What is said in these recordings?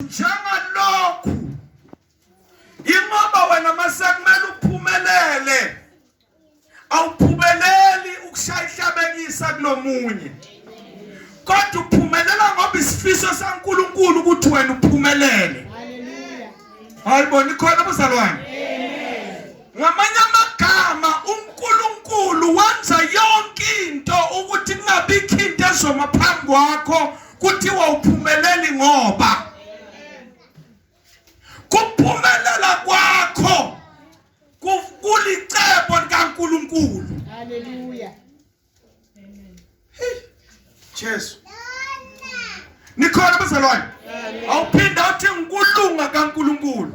njengalokhu ingoba wena masekumele uphumelele awuphumeleli ukushayhlabekisa kulomunye kodwa uphumelela ngoba isifiso saNkulunkulu ukuthi wena uphumelele. Haleluya. Hayibona ikhona bazalwane. Amen. Ngamanye amagama uNkulunkulu wenza yonke into ukuthi kungabikho into ezoma phambi kwakho kuthiwa uphumeleli ngoba kuphumelela kwakho kulicebo likaNkulunkulu. Haleluya. Jesu. Nikhona bazalwane. Awuphinda uthi nkulunga kaNkulunkulu.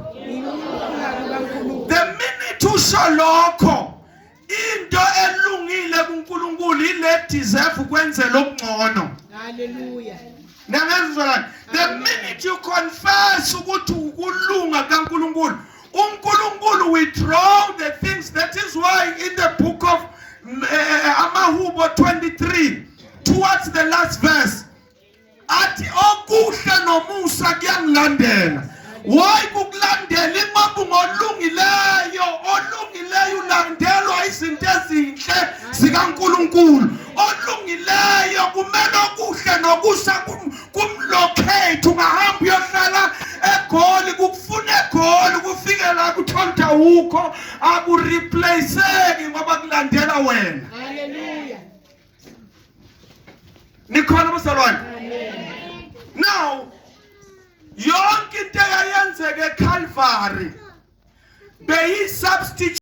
The minute usho lokho into elungile kuNkulunkulu ile deserve ukwenzela okungcono. Haleluya. Nangezizalwane, the minute you confess ukuthi ukulunga kaNkulunkulu, uNkulunkulu withdraw the things. That is why in the book of Amahubo 23 towards the last verse athi okuhle nomusa kuyangilandela. Why kukulandela ingoba olungileyo ulandelwa izinto ezinhle zikaNkulunkulu. Olungileyo kumele okuhle nokusa kumlocate ungahamba uyohlala eGoli kukufuna eGoli kufike la kutholta ukho akureplaceki ngoba kulandela wena. Haleluya. Nikhona bazalwane. Amen. Now yonke into eyenzeke eCalvary beyi substitute